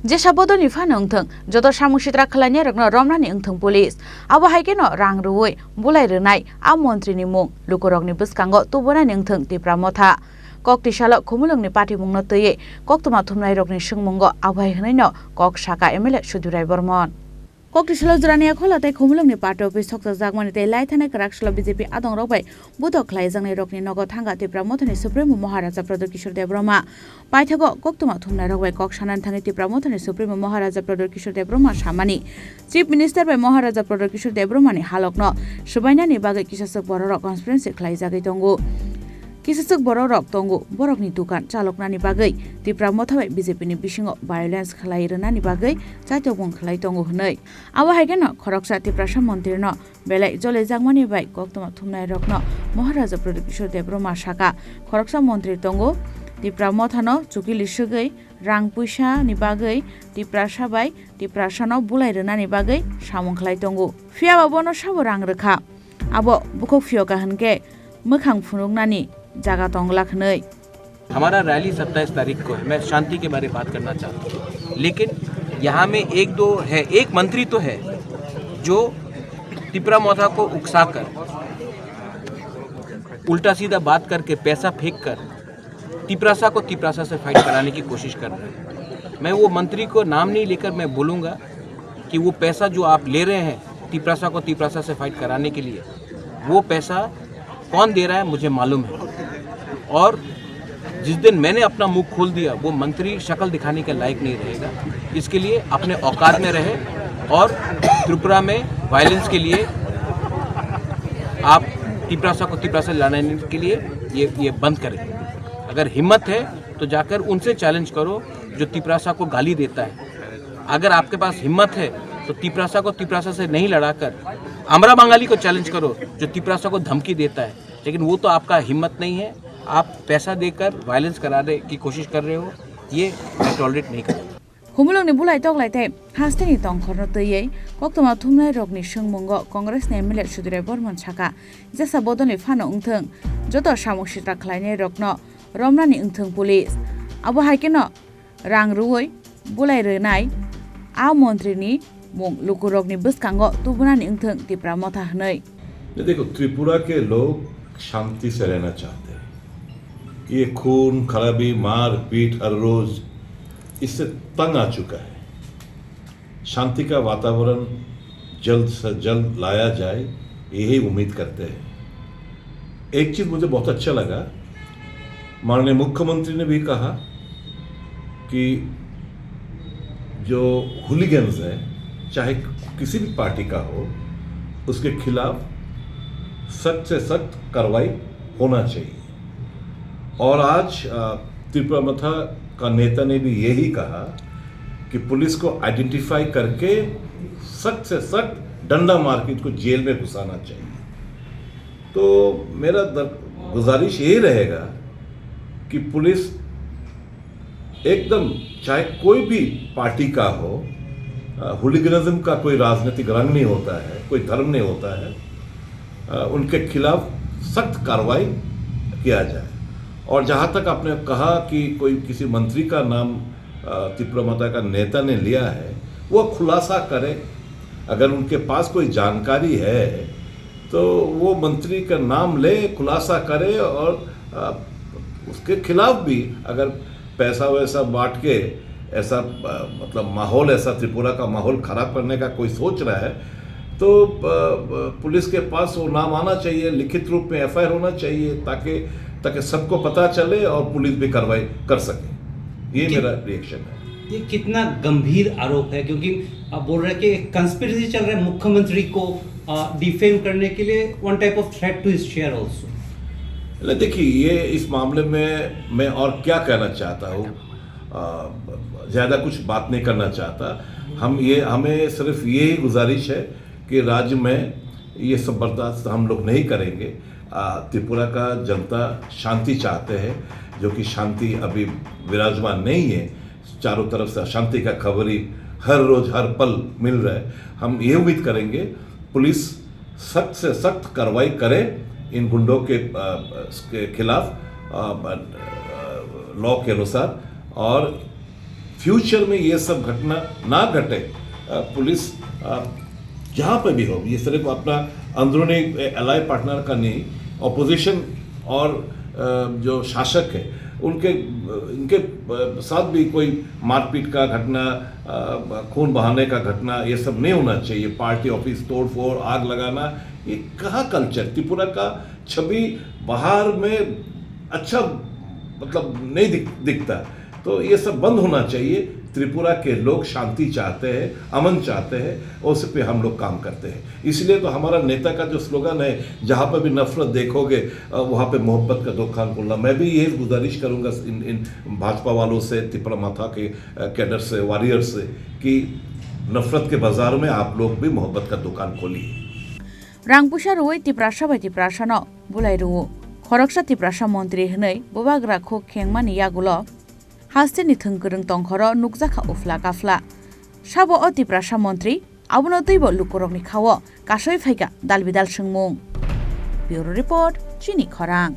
जेसा बदलनि फानो ओंथों जत सामुं सित्रा खालायनि रगनो रमनानि ओंथों पुलिस आबो हाइकेनो रां रुवै बुलाय रोनाय आ मन्त्रीनि मुं लुकुरगनि बस्कांगो तुबनानि ओंथों तिप्रा मथा कक तिसालो खुमुलंनि पार्टी मुंनो तयै कक्तमा थुमनाय रगनि सुंमुंगो आबहाय होनायनो कक साका एमएलए सुदुराय बर्मन कक तिसालो जरानिया खोलातै खुमुलंनि पार्टी अफिस सक्ता जागमानि तै लायथानाय कराकसलो बीजेपी आदं रगबाय बुधक लायजांनाय रगनि नगद थांगा तिप्रा मथनि सुप्रीमो महाराजा प्रदर किशोर देव ब्रह्मा पाइथागो कक्तमा थुमनाय रगबाय कक सानान थाङै तिप्रा मथनि सुप्रीमो महाराजा प्रदर किशोर देव ब्रह्मा सामानि चीफ मिनिस्टर बाय महाराजा प्रदर किशोर देव ब्रह्मानि हालकनो सुबायनानि बागै किसासक बररक कन्फरेन्स खालायजागै दंगो किसासक बररक दंगो बरकनि दुकान चालकनानि बागै तिप्रा मथाबाय बीजेपीनि बिसिङो भायोलेन्स खालायरोनानि बागै चाइतबं खालाय दंगो हनै आबो हाइकेनो खरकसा तिप्रासा मन्त्रीनो बेलाय जले जागमानि बाय कक्तमा थुमनाय रकनो महाराजा प्रदर किशोर देव ब्रह्मा साका खरकसा मन्त्री दंगो तिप्रा मथानो चुकी लिसुगै रां पैसानि बागै तिप्रा साबाय तिप्रा सानो बुलाय रोनानि बागै सामुं खालाय दंगो फियाबा बनो साबो रां रोखा आबो बुखौ फियोगा हनके मोखां फुनुंनानि जागा तंगलाखनै हमारा रैली 27 तारीख को है। मैं शांति के बारे में बात करना चाहता हूँ, लेकिन यहाँ में एक दो है, एक मंत्री तो है जो तिप्रा मोथा को उकसाकर उल्टा सीधा बात करके पैसा फेंक कर तिप्रासा को तिप्रासा से फाइट कराने की कोशिश कर रहे हैं। मैं वो मंत्री को नाम नहीं लेकर मैं बोलूँगा कि वो पैसा जो आप ले रहे हैं तिप्रासा को तिप्रासा से फाइट कराने के लिए, वो पैसा कौन दे रहा है मुझे मालूम है। और जिस दिन मैंने अपना मुंह खोल दिया वो मंत्री शक्ल दिखाने के लायक नहीं रहेगा। इसके लिए अपने औकात में रहे और त्रिपुरा में वायलेंस के लिए आप तिप्रासा को तिप्रासा लाने के लिए ये बंद करें। अगर हिम्मत है तो जाकर उनसे चैलेंज करो जो तिप्रासा को गाली देता है। अगर आपके पास हिम्मत है तो तिप्रासा को तिप्रासा से नहीं लड़ाकर अमरा बंगाली को चैलेंज करो जो तिप्रासा को धमकी देता है। लेकिन वो तो आपका हिम्मत नहीं है, आप पैसा देकर वायलेंस कराने की कोशिश कर रहे हो, ये मैं टॉलरेट नहीं करूँगा। हुमुलंनि बुलाय तगलायथाय हास्तेनि तंखरनो तयै कक्तमा थुमनाय रगनि सुंमुंगो कांग्रेसनि एमएलए सुदुराय बर्मन साका जेसा बदलनि फानो ओंथों जत सामुं सित्रा खालायनाय रगनो रमनानि ओंथों पुलिस आबो हाइकेनो रां रुवै बुलाय रोनाय आ मन्त्रीनि मुं लुकुरगनि बस्कांगो तुबनानि ओंथों तिप्रा मथा हनै। देखो, त्रिपुरा के लोग शांति से रहना चाहते हैं। ये खून खराबी मार पीट हर रोज इससे तंग आ चुका है। शांति का वातावरण जल्द से जल्द लाया जाए, यही उम्मीद करते हैं। एक चीज मुझे बहुत अच्छा लगा, माननीय मुख्यमंत्री ने भी कहा कि जो हुलिगन्स है चाहे किसी भी पार्टी का हो, उसके खिलाफ सख्त से सख्त कार्रवाई होना चाहिए। और आज त्रिपुरा मथा का नेता ने भी यही कहा कि पुलिस को आइडेंटिफाई करके सख्त से सख्त डंडा मार के इसको जेल में घुसाना चाहिए। तो मेरा गुजारिश यही रहेगा कि पुलिस एकदम, चाहे कोई भी पार्टी का हो, हुलिगनिज्म का कोई राजनीतिक रंग नहीं होता है, कोई धर्म नहीं होता है, उनके खिलाफ सख्त कार्रवाई किया जाए। और जहाँ तक आपने कहा कि कोई किसी मंत्री का नाम त्रिपुरा मथा का नेता ने लिया है, वो खुलासा करे। अगर उनके पास कोई जानकारी है तो वो मंत्री का नाम ले, खुलासा करे और उसके खिलाफ भी अगर पैसा वैसा बांट के ऐसा मतलब माहौल, ऐसा त्रिपुरा का माहौल खराब करने का कोई सोच रहा है तो पुलिस के पास वो नाम आना चाहिए, लिखित रूप में एफआईआर होना चाहिए ताकि सबको पता चले और पुलिस भी कार्रवाई कर सके। ये मेरा रिएक्शन है। ये कितना गंभीर आरोप है, क्योंकि आप बोल रहे हैं कि कंस्पिरेसी चल रहा है मुख्यमंत्री को डिफेम करने के लिए, one type of threat to his share also. देखिए, ये इस मामले में मैं और क्या कहना चाहता हूँ, ज़्यादा कुछ बात नहीं करना चाहता। हमें सिर्फ यही गुजारिश है कि राज्य में ये सब बर्दाश्त हम लोग नहीं करेंगे। त्रिपुरा का जनता शांति चाहते हैं, जो कि शांति अभी विराजमान नहीं है। चारों तरफ से अशांति का खबर ही हर रोज हर पल मिल रहा है। हम ये उम्मीद करेंगे पुलिस सख्त से सख्त कार्रवाई करे इन गुंडों के खिलाफ लॉ के अनुसार, और फ्यूचर में ये सब घटना ना घटे, पुलिस जहाँ पे भी हो, ये सिर्फ अपना अंदरूनी एलाई पार्टनर का नहीं, ऑपोजिशन और जो शासक है इनके साथ भी कोई मारपीट का घटना, खून बहाने का घटना, ये सब नहीं होना चाहिए। पार्टी ऑफिस तोड़ फोड़, आग लगाना, ये कहाँ कल्चर। त्रिपुरा का छवि बाहर में अच्छा मतलब नहीं दिखता, तो ये सब बंद होना चाहिए। त्रिपुरा के लोग शांति चाहते हैं, अमन चाहते हैं, और उस पे हम लोग काम करते हैं। इसलिए तो हमारा नेता का जो स्लोगन है, जहाँ पर भी नफरत देखोगे वहाँ पे मोहब्बत का दुकान खोलना। मैं भी यही गुजारिश करूँगा इन भाजपा वालों से, त्रिपुरा माथा के कैडर से, वॉरियर से, कि नफरत के बाजार में आप लोग भी मोहब्बत का दुकान खोलिए। रांगपुसा रुई Tiprasa bai Tiprasa no bulai ru khoroksa Tiprasa मन्त्री हनै बोबाग्रा खो खेंगमानि यागुलो हास्तेनि थोंगोरों तंखरो नुकजाखा उफ्ला गाफ्ला साबो o तिप्रासा मन्त्री आबुनो दैबो लुकुरकनि खावो कासै फाइगा दालबिदाल सोंमुं ब्युरो रिपर्ट चिनि खरां।